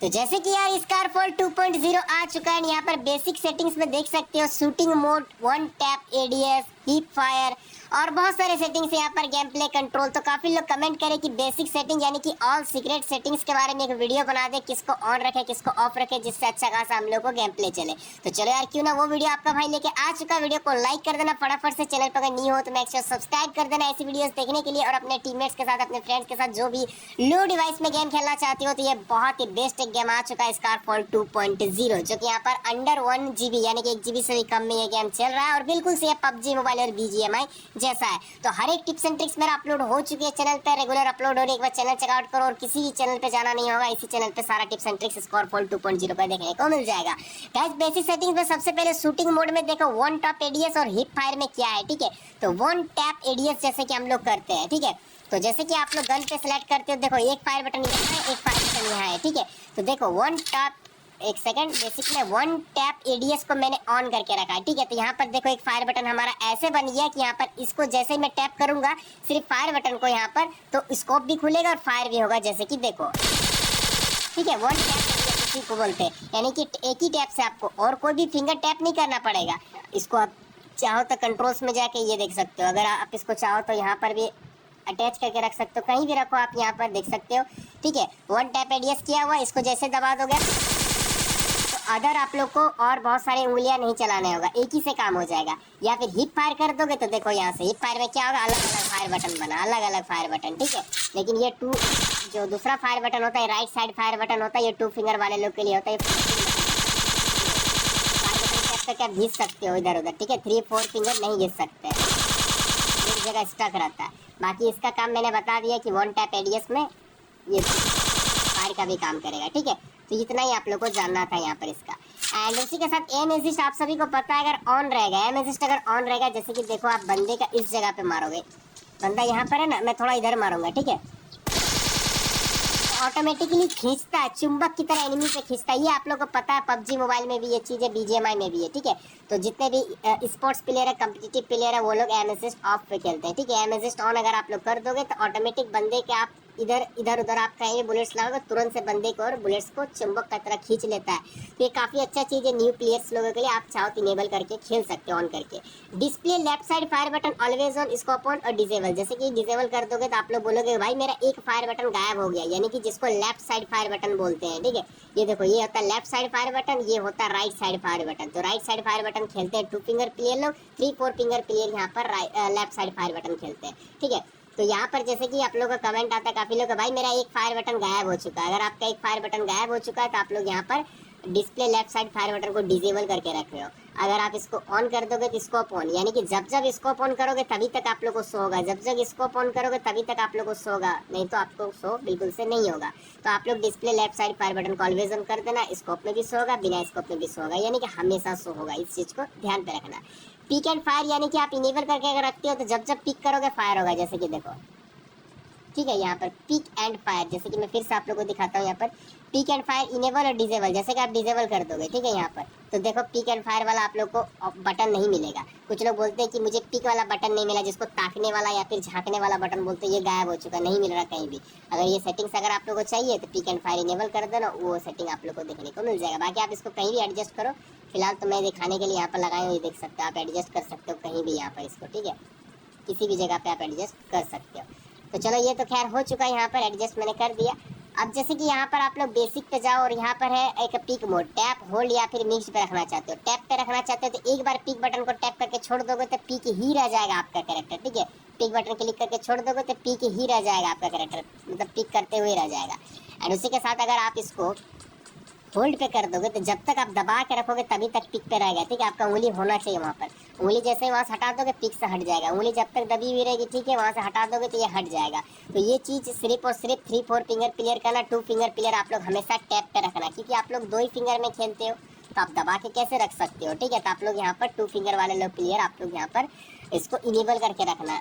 तो जैसे कि यार स्कारफॉल 2.0 आ चुका है, यहाँ पर बेसिक सेटिंग्स में देख सकते हो shooting mode, one tap ADS, heap fire और बहुत सारे सेटिंग्स है यहाँ पर, गेम प्ले कंट्रोल। तो काफी लोग कमेंट करें कि बेसिक सेटिंग यानी कि ऑल सीक्रेट सेटिंग्स के बारे में एक वीडियो बना दे, किसको ऑन रखे किसको ऑफ रखे, जिससे अच्छा खासा हम लोग को गेम प्ले चले। तो चलो यार क्यों ना वो वीडियो आपका भाई लेके आ चुका। वीडियो को लाइक कर देना फटाफट से, चैनल पर अगर नहीं हो तो मेक श्योर सब्सक्राइब कर देना ऐसी वीडियोस देखने के लिए, और अपने टीममेट्स के साथ अपने फ्रेंड्स के साथ जो भी लो डिवाइस में गेम खेलना चाहती हो तो ये बहुत ही बेस्ट एक गेम आ चुका है स्कारफॉल 2.0, जो कि यहाँ पर अंडर 1 GB यानी कि 1 GB से भी कम में ये गेम चल रहा है और बिल्कुल से पबजी मोबाइल और BGMI जैसा है। तो हर एक टिप्स एंड ट्रिक्स मेरा अपलोड हो चुकी है चैनल पे, रेगुलर अपलोड हो रही है। एक बार चैनल चेकआउट करो और किसी भी चैनल पे जाना नहीं होगा, इसी चैनल पे सारा टिप्स एंड ट्रिक्स स्कारफॉल 2.0 पे देखने को मिल जाएगा। गाइस बेसिक सेटिंग्स में सबसे पहले शूटिंग मोड में देखो वन टैप एडीएस और हिप फायर में क्या है, ठीक है। तो वन टैप एडीएस जैसे कि हम लोग करते हैं, ठीक है। तो जैसे कि आप लोग गन पे सिलेक्ट करते हो, देखो एक फायर बटन यहाँ है, एक फायर बटन यहाँ है, ठीक है। तो देखो वन टैप, एक सेकंड, बेसिक में वन टैप एडीएस को मैंने ऑन करके रखा है, ठीक है। तो यहाँ पर देखो एक फायर बटन हमारा ऐसे बन गया कि यहाँ पर इसको जैसे ही मैं टैप करूंगा सिर्फ फायर बटन को यहाँ पर, तो स्कोप भी खुलेगा और फायर भी होगा, जैसे कि देखो, ठीक है। वन टैप इसी को बोलते हैं, यानी कि एक ही टैप से आपको और कोई भी फिंगर टैप नहीं करना पड़ेगा। इसको आप चाहो तो कंट्रोल्स में जाके ये देख सकते हो, अगर आप इसको चाहो तो यहाँ पर भी अटैच करके रख सकते हो, कहीं भी रखो आप यहाँ पर देख सकते हो, ठीक है। वन टैप एडीएस किया हुआ, इसको जैसे दबा दोगे तो अदर आप लोग को और बहुत सारी उंगलियां नहीं चलाने होगा, एक ही से काम हो जाएगा। या फिर हिप फायर कर दोगे तो देखो यहाँ से हिप फायर में क्या होगा, अलग अलग फायर बटन बना, अलग अलग फायर बटन, ठीक है। लेकिन ये जो दूसरा फायर बटन होता है, राइट साइड फायर बटन होता है, ये 2 फिंगर वाले लोग के लिए होता है। करके आप घिस सकते हो इधर उधर, ठीक है। 3-4 फिंगर नहीं घिस सकते, एक जगह स्टक रहता है। बाकी इसका काम मैंने बता दिया कि वन टैप एडीएस में ये फायर का भी काम करेगा, ठीक है। तो इतना ही आप लोग को जानना था यहाँ पर इसका। एंड उसी के साथ एम एसिस्ट आप सभी को पता है अगर ऑन रहेगा, एम एसिस्ट अगर ऑन रहेगा, जैसे कि देखो आप बंदे का इस जगह पे मारोगे, बंदा यहाँ पर है ना, मैं थोड़ा इधर मारूंगा, ठीक है। ऑटोमेटिकली खींचता है, चुंबक की तरह एनिमी पे खींचता है। ये आप लोगों को पता है, पबजी मोबाइल में भी ये चीज़ है, BGMI में भी है, ठीक है। तो जितने भी स्पोर्ट्स प्लेयर है, कम्पिटिटिव प्लेयर है, वो लोग एम असिस्ट ऑफ पे खेलते हैं, ठीक है। एम असिस्ट ऑन अगर आप लोग कर दोगे तो ऑटोमेटिक बंदे के आप इधर उधर आप कहीं बुलेट्स लगाओगे, तुरंत से बंदे को और बुलेट्स को चुंबक की तरह खींच लेता है। तो ये काफ़ी अच्छा चीज़ है न्यू प्लेयर्स लोगों के लिए, आप चाहो तो इनेबल करके खेल सकते हो ऑन करके। Display left side fire button always on, scope on और डिसेबल। जैसे कि डिसेबल कर दोगे तो आप लोग बोलोगे भाई मेरा एक फायर बटन गायब हो गया, यानी कि जिसको लेफ्ट साइड फायर बटन बोलते हैं, ठीक है। ये देखो ये होता है लेफ्ट साइड फायर बटन, ये होता है राइट साइड फायर बटन। तो राइट साइड फायर बटन खेलते हैं 2 फिंगर प्लेयर लोग, 3-4 फिंगर प्लेयर यहाँ पर लेफ्ट साइड फायर बटन खेलते हैं, ठीक है। तो यहाँ पर जैसे कि आप लोगों का कमेंट आता है काफी लोग, भाई मेरा एक फायर बटन गायब हो चुका है। अगर आपका एक फायर बटन गायब हो चुका है तो आप लोग यहाँ पर display left side fire button को डिसेबल करके रख रहे हो। अगर आप इसको ऑन कर दोगे तो स्कोप ऑन, यानी कि जब जब स्कोप ऑन करोगे तभी तक आप लोग को शो होगा, जब जब स्कोप ऑन करोगे तभी तक आप लोग को शो होगा, नहीं तो आपको शो बिल्कुल से नहीं होगा। तो आप लोग display left side fire button को ऑलवेज ऑन कर देना, स्कोप में भी शो होगा, बिना स्कोप में भी शो होगा, यानी कि हमेशा शो होगा। इस चीज को ध्यान पे रखना। पिक एंड फायर यानी कि आप इनेबल करके अगर रखते हो तो जब जब पिक करोगे फायर होगा, जैसे कि देखो, ठीक है। यहाँ पर पिक एंड फायर, जैसे कि मैं फिर से आप लोगों को दिखाता हूँ, यहाँ पर पिक एंड फायर इनेबल और डिसेबल, जैसे कि आप डिसेबल कर दोगे, ठीक है। यहाँ पर तो देखो पिक एंड फायर वाला आप लोग को बटन नहीं मिलेगा। कुछ लोग बोलते हैं कि मुझे पिक वाला बटन नहीं मिला, जिसको ताकने वाला या फिर झांकने वाला बटन बोलते हैं, ये गायब हो चुका, नहीं मिल रहा कहीं भी। अगर ये सेटिंग्स अगर आप लोग को चाहिए तो पिक एंड फायर इनेबल कर देना, वो सेटिंग आप लोग को देखने को मिल जाएगा। बाकी आप इसको कहीं भी एडजस्ट करो, फिलहाल तो मैं दिखाने के लिए यहाँ पर लगाए हुए देख सकते हो, आप एडजस्ट कर सकते हो कहीं भी यहाँ पर इसको, ठीक है। किसी भी जगह पे आप एडजस्ट कर सकते हो। तो चलो ये तो खैर हो चुका है, यहाँ पर एडजस्ट मैंने कर दिया। अब जैसे कि यहाँ पर आप लोग बेसिक पे जाओ और यहाँ पर है एक पिक मोड, टैप होल्ड या फिर मिक्स पे रखना चाहते हो। टैप पे रखना चाहते हो तो एक बार पिक बटन को टैप करके छोड़ दोगे तो पिक ही रह जाएगा आपका कैरेक्टर, ठीक है। पिक बटन क्लिक करके छोड़ दोगे तो पिक ही रह जाएगा आपका कैरेक्टर, मतलब पिक करते हुए रह जाएगा। एंड उसी के साथ अगर आप इसको होल्ड पे कर दोगे तो जब तक आप दबा के रखोगे तभी तक पिक पे रहेगा, ठीक है। आपका उंगली होना चाहिए वहाँ पर, उंगली जैसे ही वहाँ से हटा दोगे पिक से हट जाएगा। उंगली जब तक दबी हुई रहेगी, ठीक है, वहाँ से हटा दोगे तो ये हट जाएगा। तो ये चीज़ सिर्फ और सिर्फ 3-4 फिंगर प्लेयर का ना, 2 फिंगर प्लेयर आप लोग हमेशा टैप पे रखना, क्योंकि आप लोग 2 ही फिंगर में खेलते हो तो आप दबा के कैसे रख सकते हो, ठीक है। तो आप लोग यहाँ पर 2 फिंगर वाले लोग प्लेयर आप लोग यहाँ पर इसको इनेबल करके रखना,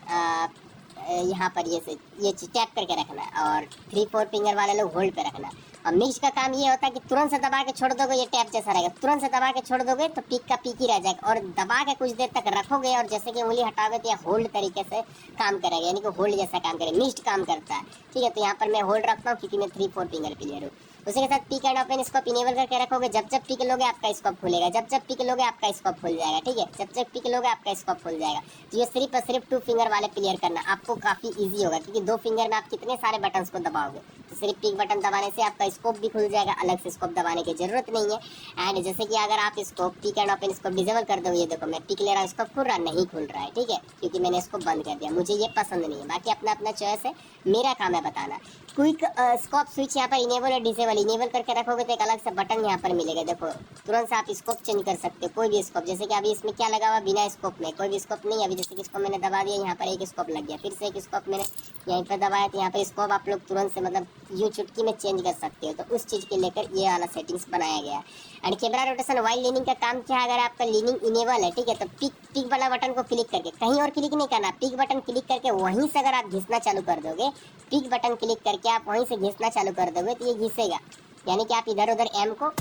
यहाँ पर ये टैप करके रखना, और 3-4 फिंगर वाले लोग होल्ड पे रखना। और मिक्स का काम ये होता है कि तुरंत से दबा के छोड़ दोगे, ये टैप जैसा रहेगा, तुरंत से दबा के छोड़ दोगे तो पिक का पिक ही रह जाएगा, और दबा के कुछ देर तक रखोगे और जैसे कि उंगली हटाओगे तो ये होल्ड तरीके से काम करेगा, यानी कि होल्ड जैसा काम करेगा, मिक्स्ड काम करता है, ठीक है। तो यहाँ पर मैं होल्ड रखता हूँ क्योंकि मैं 3-4 फिंगर प्लेयर हूँ। उसी के साथ pick and open scope enable करके रखोगे, जब जब पिक लोगे आपका स्कोप खुलेगा, जब जब पिक लोगे आपका स्कोप खुल जाएगा, ठीक है, जब जब पिक लोगे आपका स्कोप खुल जाएगा। तो ये सिर्फ और सिर्फ 2 फिंगर वाले प्लेयर करना आपको काफी इजी होगा, क्योंकि 2 फिंगर में आप कितने सारे बटन्स को दबाओगे। तो सिर्फ पिक बटन दबाने से आपका स्कोप भी खुल जाएगा, अलग से स्कोप दबाने की जरूरत नहीं है। एंड जैसे कि अगर आप इसको pick and open scope disable कर दो, ये देखो मैं पिक ले रहा हूँ, स्कोप खुल रहा नहीं खुल रहा है, ठीक है, क्योंकि मैंने इसको बंद कर दिया, मुझे ये पसंद नहीं है। बाकी अपना अपना चॉइस है, मेरा काम है बताना। क्विक स्कोप स्विच यहाँ पर इनेबल और डिसेबल, इनेबल करके रखोगे तो एक अलग से बटन यहाँ पर मिलेगा, देखो तुरंत से आप स्कोप चेंज कर सकते हो, कोई भी स्कोप। जैसे कि अभी इसमें क्या लगा हुआ, बिना स्कोप में कोई भी स्कोप नहीं। अभी जैसे कि इसको मैंने दबा दिया, यहाँ पर एक स्कोप लग गया, फिर से एक स्कोप मैंने यहीं पर दबाया, तो यहाँ पर स्कोप आप लोग तुरंत से मतलब यूं चुटकी में चेंज कर सकते हो। तो उस चीज़ के लेकर ये वाला सेटिंग्स बनाया गया है। And camera rotation while leaning का काम क्या है, अगर आपका लीनिंग इनेबल है, ठीक है, तो पिक वाला बटन को क्लिक करके, कहीं और क्लिक नहीं करना, पिक बटन क्लिक करके वहीं से अगर आप घिसना चालू कर दोगे, पिक बटन क्लिक करके आप वहीं से घिसना चालू कर दोगे, तो ये घिसेगा, यानी कि आप इधर उधर एम को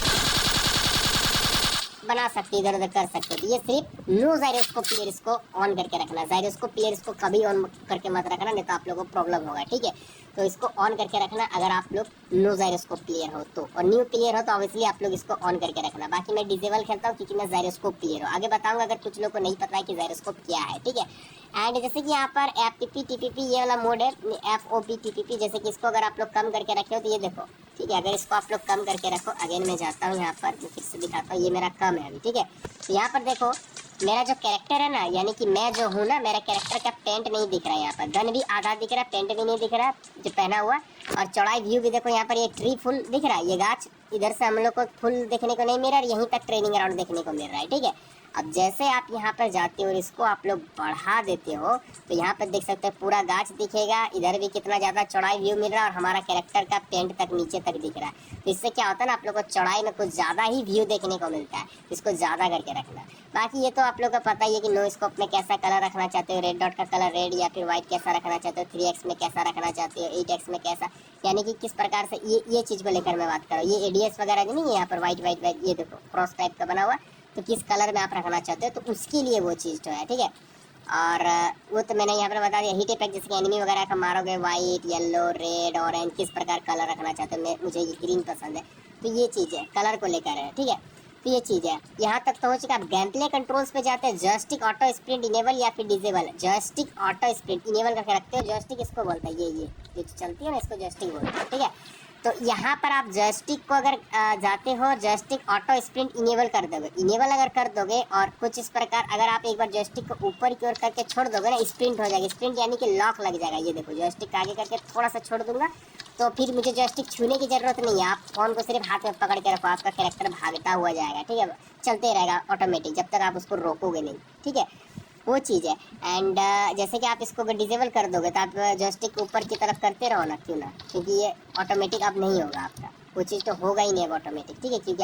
बना सकते, इधर उधर कर सकते हो। तो ये सिर्फ नो जायरोस्कोप प्लेयर इसको ऑन करके रखना, जायरोस्कोप प्लेयर इसको कभी ऑन करके मत रखना, नहीं तो आप लोगों को प्रॉब्लम होगा, ठीक है। तो इसको ऑन करके रखना अगर आप लोग नो जायरोस्कोप प्लेयर हो तो, और न्यू प्लेयर हो तो ऑब्वियसली आप लोग इसको ऑन करके रखना। बाकी मैं डिसेबल खेलता हूँ क्योंकि मैं जायरोस्कोप प्लेयर हूँ, आगे बताऊंगा अगर कुछ लोग को नहीं पता है कि जायरोस्कोप क्या है, ठीक है। एंड जैसे कि यहाँ पर एफटीपी टीपीपी ये वाला मोड है, एफओपी टीपीपी, जैसे कि इसको अगर आप लोग कम करके रखे हो तो ये देखो, ठीक है, अगर इसको आप लोग कम करके रखो, अगेन मैं जाता हूँ यहाँ पर, मैं फिर से दिखाता हूँ, ये मेरा कम है अभी, ठीक है। तो यहाँ पर देखो मेरा जो कैरेक्टर है ना, यानी कि मैं जो हूँ ना, मेरा कैरेक्टर का पेंट नहीं दिख रहा है, यहाँ पर गन भी आधा दिख रहा है, पेंट भी नहीं दिख रहा है जो पहना हुआ, और चौड़ाई व्यू भी देखो, यहाँ पर ये ट्री फुल दिख रहा है, ये गाछ इधर से हम लोग को फुल देखने को नहीं मिल रहा है, यहीं तक ट्रेनिंग ग्राउंड देखने को मिल रहा है, ठीक है। अब जैसे आप यहाँ पर जाते हो और इसको आप लोग बढ़ा देते हो, तो यहाँ पर देख सकते हो पूरा गाछ दिखेगा, इधर भी कितना ज़्यादा चौड़ाई व्यू मिल रहा है, और हमारा कैरेक्टर का पेंट तक नीचे तक दिख रहा है। तो इससे क्या होता है ना, आप लोग को चौड़ाई में कुछ ज़्यादा ही व्यू देखने को मिलता है, इसको ज़्यादा करके रखना। बाकी ये तो आप लोग को पता ही है कि नो स्कोप में कैसा कलर रखना चाहते हो, रेड डॉट का कलर रेड या फिर व्हाइट कैसा रखना चाहते हो, 3x में कैसा रखना चाहते हो, 8x में कैसा, यानी कि किस प्रकार से ये चीज़ को लेकर मैं बात कर रहा हूँ। ये एडीएस वगैरह नहीं है, यहाँ पर व्हाइट व्हाइट व्हाइट, ये देखो क्रॉस टाइप का बना हुआ, तो किस कलर में आप रखना चाहते हो, तो उसके लिए वो चीज़ तो है, ठीक है। और वो तो मैंने यहाँ पर बता दिया। हीट इफेक्ट जैसे कि एनिमी वगैरह का मारोगे, वाइट येलो रेड ऑरेंज किस प्रकार कलर रखना चाहते हो, मुझे ये ग्रीन पसंद है, तो ये चीज़ है कलर को लेकर है, ठीक है। तो ये चीज़ है, यहाँ तक तो हो चुका। आप गेम प्ले कंट्रोल्स पे जाते हैं, जॉयस्टिक ऑटो स्प्रिंट इनेबल या फिर disable, joystick auto sprint enable करके रखते हो, जॉयस्टिक इसको बोलता है, ये चलती है ना, इसको जॉयस्टिक बोलते हैं, ठीक है। तो यहाँ पर आप जॉयस्टिक को अगर जाते हो, जॉयस्टिक ऑटो स्प्रिंट इनेबल कर दोगे, इनेबल अगर कर दोगे, और कुछ इस प्रकार अगर आप एक बार जॉयस्टिक को ऊपर की ओर करके छोड़ दोगे ना, स्प्रिंट हो जाएगा, स्प्रिंट यानी कि लॉक लग जाएगा। ये देखो जॉयस्टिक आगे करके थोड़ा सा छोड़ दूंगा, तो फिर मुझे जॉयस्टिक छूने की जरूरत नहीं है, आप फोन को सिर्फ हाथ में पकड़ के रखो, आपका कैरेक्टर भागता हुआ जाएगा, ठीक है, चलते रहेगा ऑटोमेटिक जब तक आप उसको रोकोगे नहीं, ठीक है, वो चीज़ है। एंड जैसे कि आप इसको डिसेबल कर दोगे तो आप जॉयस्टिक ऊपर की तरफ करते रहो ना, क्यों ना, क्योंकि ये ऑटोमेटिक अब नहीं होगा आपका, वो चीज़ तो होगा ही नहीं अब ऑटोमेटिक, ठीक है, क्योंकि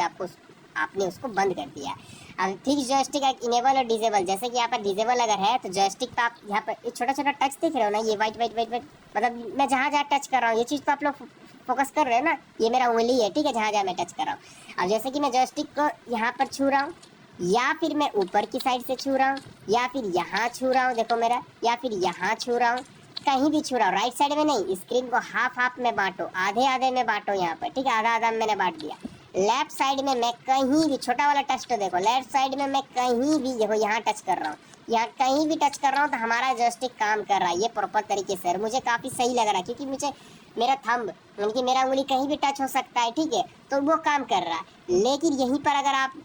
आपने उसको बंद कर दिया है। अब फिक्स जॉयस्टिक इनेबल और डिसेबल, जैसे कि यहाँ पर डिसेबल अगर है तो जॉयस्टिक पे आप यहाँ पर छोटा छोटा टच देख रहे हो ना, ये वाइट वाइट वाइट वाइट, मतलब मैं जहाँ जहाँ टच कर रहा हूँ, ये चीज़ तो आप लोग फोकस कर रहे हो ना, ये मेरा उंगली है, ठीक है, जहाँ जहाँ मैं टच कर रहा हूँ। अब जैसे कि मैं जॉयस्टिक को यहाँ पर छू रहा हूँ, या फिर मैं ऊपर की साइड से छू रहा हूँ, या फिर यहाँ छू रहा हूँ, देखो मेरा, या फिर यहाँ छू रहा हूँ, कहीं भी छू रहा हूँ, राइट साइड में नहीं, स्क्रीन को हाफ हाफ में बांटो, आधे आधे में बांटो यहाँ पर, ठीक है, आधा आधा मैंने बांट दिया। लेफ्ट साइड में मैं कहीं भी, छोटा वाला टच तो देखो, लेफ्ट साइड में मैं कहीं भी, देखो यहाँ टच कर रहा हूँ, यहाँ कहीं भी टच कर रहा हूँ, तो हमारा जॉयस्टिक काम कर रहा है ये प्रॉपर तरीके से, और मुझे काफ़ी सही लग रहा है, क्योंकि मुझे मेरा थंब यानी कि मेरा उंगली कहीं भी टच हो सकता है, ठीक है, तो वो काम कर रहा है। लेकिन यहीं पर अगर आप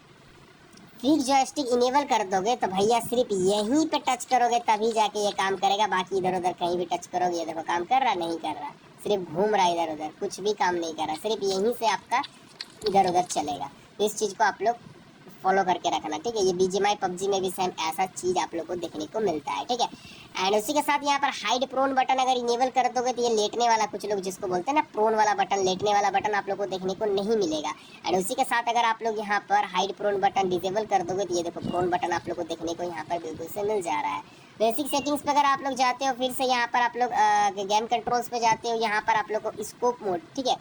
फिक्स जॉयस्टिक इनेबल कर दोगे तो भैया सिर्फ यहीं पे टच करोगे तभी जाके ये काम करेगा, बाकी इधर उधर कहीं भी टच करोगे, ये देखो काम कर रहा नहीं कर रहा, सिर्फ घूम रहा है इधर उधर, कुछ भी काम नहीं कर रहा, सिर्फ यहीं से आपका इधर उधर चलेगा। तो इस चीज़ को आप लोग फॉलो करके रखना, ठीक है। ये बीजीएमआई पबजी में भी सेम ऐसा चीज़ आप लोग को देखने को मिलता है, ठीक है। एंड उसी के साथ यहाँ पर हाइड प्रोन बटन अगर इनेबल कर दोगे तो ये लेटने वाला, कुछ लोग जिसको बोलते हैं ना प्रोन वाला बटन, लेटने वाला बटन आप लोग को देखने को नहीं मिलेगा। एंड उसी के साथ अगर आप लोग यहाँ पर हाइड प्रोन बटन डिसेबल कर दोगे तो ये देखो प्रोन बटन आप लोग को देखने को यहाँ पर बिल्कुल से मिल जा रहा है। बेसिक सेटिंग्स पर अगर आप लोग जाते हो, फिर से यहाँ पर आप लोग गेम कंट्रोल्स पे जाते हो, यहाँ पर आप लोग को स्कोप मोड, ठीक है,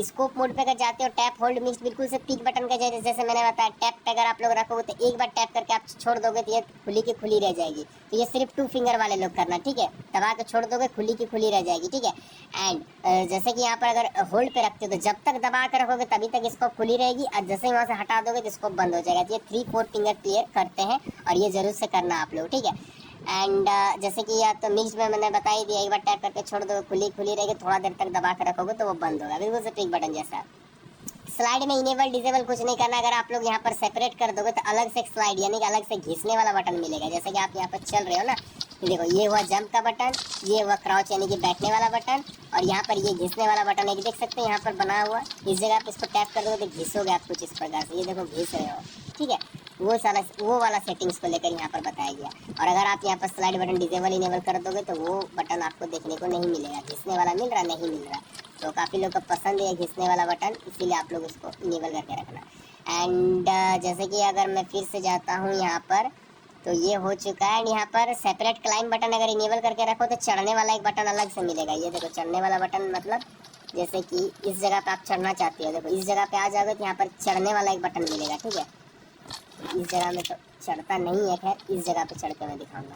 स्कोप मोड पे अगर जाते हो टैप होल्ड मिक्स बिल्कुल से पिक बटन का जैसे मैंने बताया, टैप पे अगर आप लोग रखोगे तो एक बार टैप करके आप छोड़ दोगे तो ये खुली की खुली रह जाएगी। तो ये सिर्फ 2 फिंगर वाले लोग करना, ठीक है, दबा के छोड़ दोगे खुली की खुली रह जाएगी, ठीक है। एंड जैसे कि यहाँ पर अगर होल्ड पे रखते हो तो जब तक दबा कर रखोगे तभी तक स्कोप खुली रहेगी, और जैसे ही वहाँ से हटा दोगे तो स्कोप बंद हो जाएगा। तो ये 3-4 फिंगर क्लियर करते हैं और ये जरूर से करना आप लोग, ठीक है। एंड जैसे कि या तो मिक्स में मैंने बता ही दिया, एक बार टैप करके छोड़ दो खुली खुली रहेगी, थोड़ा देर तक दबा कर रखोगे तो वो बंद होगा, बिल्कुल से पिक बटन जैसा। स्लाइड में इनेबल डिसेबल कुछ नहीं करना, अगर आप लोग यहाँ पर सेपरेट कर दोगे तो अलग से एक स्लाइड यानी कि अलग से घिसने वाला बटन मिलेगा। जैसे कि आप यहाँ पर चल रहे हो ना, देखो ये हुआ जंप का बटन, ये हुआ क्राउच यानी कि बैठने वाला बटन, और यहाँ पर ये घिसने वाला बटन एक देख सकते हैं यहाँ पर बना हुआ। इस जगह पे इसको टैप कर दोगे तो घिसोगे आप कुछ इस प्रकार से, ये देखो घिस रहे हो, ठीक है। वो वाला सेटिंग्स को लेकर यहाँ पर बताया गया। और अगर आप यहाँ पर स्लाइड बटन डिसेबल इनेबल कर दोगे तो वो बटन आपको देखने को नहीं मिलेगा, घिसने वाला मिल रहा नहीं मिल रहा। तो काफ़ी लोग को पसंद है घिसने वाला बटन, इसीलिए आप लोग इसको इनेबल करके रखना। एंड जैसे कि अगर मैं फिर से जाता हूँ यहाँ पर, तो ये हो चुका है। एंड यहाँ पर सेपरेट क्लाइंब बटन अगर इनेबल करके रखो तो चढ़ने वाला एक बटन अलग से मिलेगा। ये देखो चढ़ने वाला बटन, मतलब जैसे कि इस जगह पे आप चढ़ना चाहते हो, देखो इस जगह पे आ जाओगे तो यहाँ पर चढ़ने वाला एक बटन मिलेगा, ठीक है। इस जगह में तो चढ़ता नहीं है, खैर इस जगह पे चढ़ के मैं दिखाऊंगा।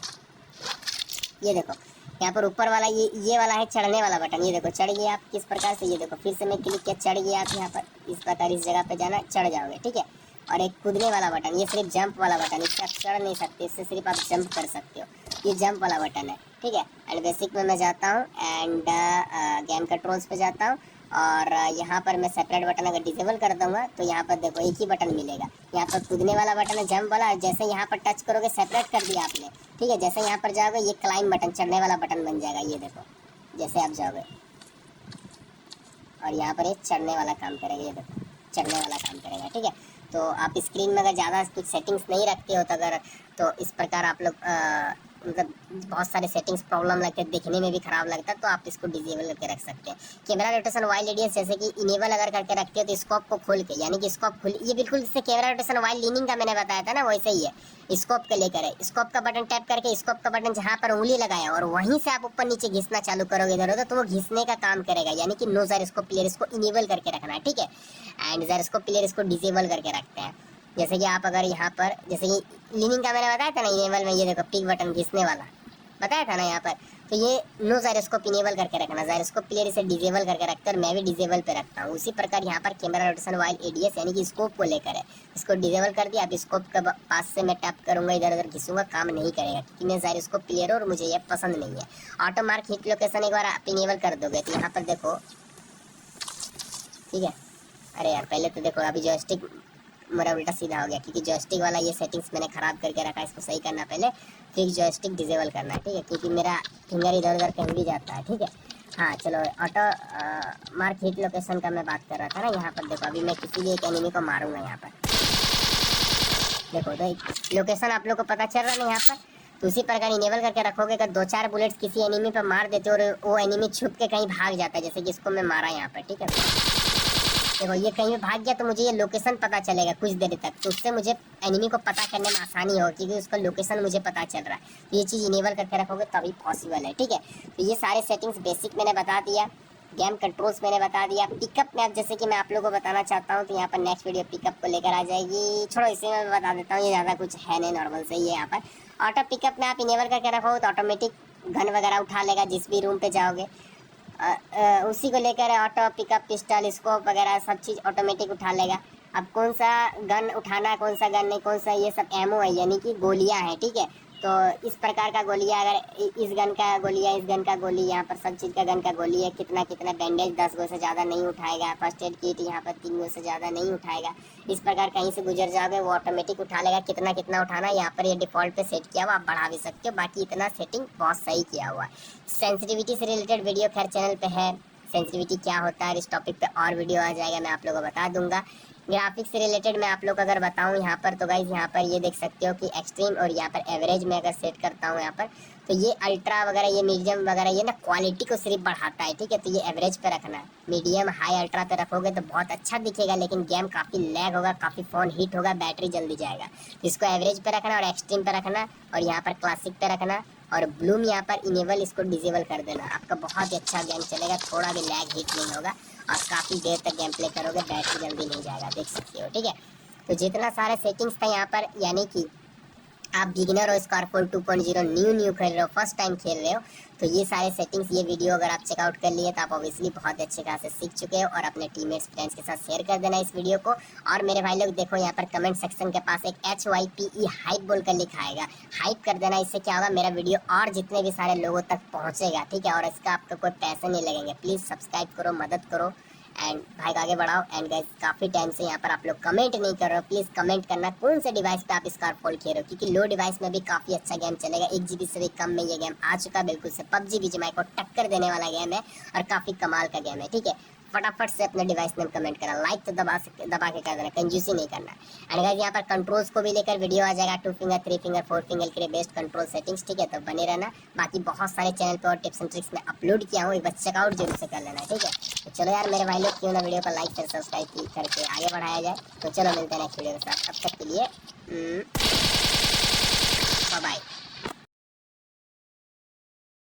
ये देखो यहाँ पर ऊपर वाला ये वाला है चढ़ने वाला बटन, ये देखो चढ़ गए आप किस प्रकार से, ये देखो फिर से मैं क्लिक किया चढ़ गए आप, यहाँ पर इस प्रकार इस जगह पे जाना चढ़ जाओगे, ठीक है। और एक कूदने वाला बटन, ये सिर्फ जंप वाला बटन, इससे आप चढ़ नहीं सकते, इससे सिर्फ आप जंप कर सकते हो, ये जंप वाला बटन है, ठीक है। एंड बेसिक में मैं जाता हूँ एंड गेम कंट्रोल्स पे जाता हूँ, और यहाँ पर मैं सेपरेट बटन अगर डिसेबल कर दूंगा तो यहाँ पर देखो एक ही बटन मिलेगा। यहाँ पर कूदने वाला बटन है, जंप वाला, जैसे यहाँ पर टच करोगे सेपरेट कर दिया आपने, ठीक है। जैसे यहाँ पर जाओगे ये क्लाइंब बटन चढ़ने वाला बटन बन जाएगा, ये देखो जैसे आप जाओगे और यहाँ पर एक चढ़ने वाला काम करेगा, ये देखो चढ़ने वाला काम करेगा, ठीक है। तो आप स्क्रीन में अगर ज़्यादा कुछ सेटिंग्स नहीं रखते हो तो अगर तो इस प्रकार आप लोग मतलब बहुत सारे सेटिंग्स प्रॉब्लम लगते हैं, देखने में भी खराब लगता है, तो आप इसको डिसेबल करके रख सकते हैं। कैमरा रोटेशन वाइल रेडियस जैसे कि इनेबल अगर करके रखते हो तो स्कोप को खोल के, यानी कि स्कोप खुल, ये बिल्कुल जैसे कैमरा रोटेशन वाइल लीनिंग का मैंने बताया था ना, वैसे ही है। स्कोप के लेकर है, स्कोप का बटन टैप करके स्कोप का बटन जहाँ पर उंगली लगाया और वहीं से आप ऊपर नीचे घिसना चालू करोगे इधर उधर, तो वो घिसने का काम करेगा, यानी कि नो जायरोस्कोप प्लेयर इसको इनेबल करके रखना है, ठीक है। एंड जायरोस्कोप प्लेयर इसको डिसेबल करके रखते हैं। जैसे कि आप अगर यहाँ पर जैसे कि लीनिंग का मैंने बताया था ना इनेबल में, ये देखो पिक बटन घिसने वाला बताया था ना यहाँ पर, तो ये नो जायरोस्कोप इनेबल करके रखना, जायरोस्कोप प्लेयर इसे डिसेबल करके रखते हैं और मैं भी डिसेबल पे रखता हूँ। उसी प्रकार यहाँ पर कैमरा रोटेशन वाइल एडीएस यानी कि स्कोप को लेकर है, इसको डिसेबल कर दिया। अब स्कोप के पास से मैं टैप करूंगा इधर उधर घिसूंगा, काम नहीं करेगा क्योंकि मैं जायरोस्कोप प्लेयर हूँ और मुझे ये पसंद नहीं है। ऑटो मार्क हिट लोकेशन एक बार आप इनेबल कर दोगे तो यहाँ पर देखो, ठीक है। अरे यार पहले तो देखो अभी जॉयस्टिक मेरा उल्टा सीधा हो गया क्योंकि जॉयस्टिक वाला ये सेटिंग्स मैंने खराब करके रखा है, इसको सही करना पहले, फिर जॉयस्टिक डिसेबल करना है, ठीक है, क्योंकि मेरा फिंगर इधर उधर कहीं भी जाता है, ठीक है। हाँ चलो ऑटो मार्क हिट लोकेशन का मैं बात कर रहा था ना, यहाँ पर देखो अभी मैं किसी भी एक एनिमी को मारूंगा, यहाँ पर देखो तो लोकेशन आप लोग को पता चल रहा है ना यहाँ पर। तो उसी प्रकार इनेबल करके रखोगे, अगर 2-4 बुलेट्स किसी एनिमी पर मार देते हो और वो एनिमी छुप के कहीं भाग जाता है, जैसे कि इसको मैं मारा यहाँ पर, ठीक है। देखो ये कहीं भी भाग गया तो मुझे ये लोकेशन पता चलेगा कुछ देर तक, तो उससे मुझे एनिमी को पता करने में आसानी हो क्योंकि उसका लोकेशन मुझे पता चल रहा है। तो ये चीज़ इनेबल करके रखोगे तभी पॉसिबल है, ठीक है। तो ये सारे सेटिंग्स बेसिक मैंने बता दिया, गेम कंट्रोल्स मैंने बता दिया। पिकअप मैप जैसे कि मैं आप लोगों को बताना चाहता हूँ तो यहाँ पर नेक्स्ट वीडियो पिकअप को लेकर आ जाएगी, छोड़ो इसे मैं बता देता हूँ, ये ज़्यादा कुछ है नहीं, नॉर्मल से ही है। यहाँ पर ऑटो पिकअप में आप इनेबल करके रखो तो ऑटोमेटिक गन वगैरह उठा लेगा जिस भी रूम पे जाओगे, उसी को लेकर ऑटो पिकअप पिस्टल स्कोप वगैरह सब चीज़ ऑटोमेटिक उठा लेगा। अब कौन सा गन उठाना है कौन सा गन नहीं, कौन सा ये सब एमओ है यानी कि गोलियां हैं, ठीक है। तो इस प्रकार का गोलियां, अगर इस गन का गोलियां, इस गन का गोली, यहाँ पर सब चीज़ का गन का गोली है, कितना कितना बैंडेज 10 गो से ज़्यादा नहीं उठाएगा, फर्स्ट एड किट यहाँ पर 3 गो से ज़्यादा नहीं उठाएगा। इस प्रकार कहीं से गुजर जाओगे वो ऑटोमेटिक उठा लेगा, कितना कितना उठाना है यहाँ पर ये डिफ़ॉल्ट पे सेट किया हुआ, आप बढ़ा भी सकते हो, बाकी इतना सेटिंग बहुत सही किया हुआ है। सेंसिटिविटी से रिलेटेड वीडियो खैर चैनल पे है, सेंसिटिविटी क्या होता है इस टॉपिक पे और वीडियो आ जाएगा, मैं आप लोगों को बता दूंगा। ग्राफिक्स से रिलेटेड मैं आप लोग को अगर बताऊं यहाँ पर तो गाइज यहाँ पर ये देख सकते हो कि एक्सट्रीम और यहाँ पर एवरेज में अगर सेट करता हूँ यहाँ पर तो ये अल्ट्रा वगैरह ये मीडियम वगैरह ये ना क्वालिटी को सिर्फ बढ़ाता है, ठीक है। तो ये एवरेज पे रखना है, मीडियम हाई अल्ट्रा पे रखोगे तो बहुत अच्छा दिखेगा लेकिन गेम काफ़ी लैग होगा, काफ़ी फ़ोन हीट होगा, बैटरी जल्दी जाएगा। तो इसको एवरेज पे रखना और एक्सट्रीम पे रखना और यहाँ पर क्लासिक पे रखना और ब्लूम यहाँ पर इनेबल इसको डिसेबल कर देना, आपका बहुत ही अच्छा गेम चलेगा, थोड़ा भी लैग हीट नहीं होगा। और काफ़ी देर तक गेम प्ले करोगे, बैटरी जल्दी नहीं जाएगा, देख सकते हो। ठीक है, तो जितना सारे सेटिंग्स था यहाँ पर, यानी कि आप बिगिनर हो, स्कारफोल 2.0 न्यू खेल रहे हो, फर्स्ट टाइम खेल रहे हो, तो ये सारे सेटिंग्स, ये वीडियो अगर आप चेकआउट कर लिए तो आप ऑब्वियसली बहुत अच्छे खासे सीख चुके हो। और अपने टीममेट्स फ्रेंड्स के साथ शेयर कर देना इस वीडियो को। और मेरे भाई लोग देखो, यहाँ पर कमेंट सेक्शन के पास एक HYPE हाइप बोलकर लिखा आएगा, हाइप कर देना। इससे क्या होगा, मेरा वीडियो और जितने भी सारे लोगों तक पहुँचेगा। ठीक है, और इसका आपको कोई पैसे नहीं लगेंगे। प्लीज़ सब्सक्राइब करो, मदद करो एंड भाई आगे बढ़ाओ। एंड गाइस, काफ़ी टाइम से यहाँ पर आप लोग कमेंट नहीं कर रहे हो, प्लीज़ कमेंट करना कौन से डिवाइस पे आप स्कारफॉल खेल रहे हो, क्योंकि लो डिवाइस में भी काफ़ी अच्छा गेम चलेगा। 1 GB से भी कम में ये गेम आ चुका है बिल्कुल से। PUBG BGMI को टक्कर देने वाला गेम है और काफ़ी कमाल का गेम है। ठीक है, फटाफट से अपने डिवाइस नेम कमेंट करना, लाइक तो दबा के कर देना, कंजूसी नहीं करना। एंड गाइस, यहाँ पर कंट्रोल्स को भी लेकर वीडियो आ जाएगा, 2 फिंगर 3 फिंगर 4 फिंगर के लिए बेस्ट कंट्रोल सेटिंग्स। ठीक है, तो बने रहना। बाकी बहुत सारे चैनल पे और टिप्स एंड ट्रिक्स में अपलोड किया हूँ, एक बार चेकआउट जरूर से कर लेना। ठीक है, तो चलो यार मेरे भाई लोग, क्यों ना वीडियो को लाइक शेयर सब्सक्राइब करके आगे बढ़ाया जाए। तो चलो मिलते हैं नेक्स्ट वीडियो के साथ, तब तक के लिए बाय बाय।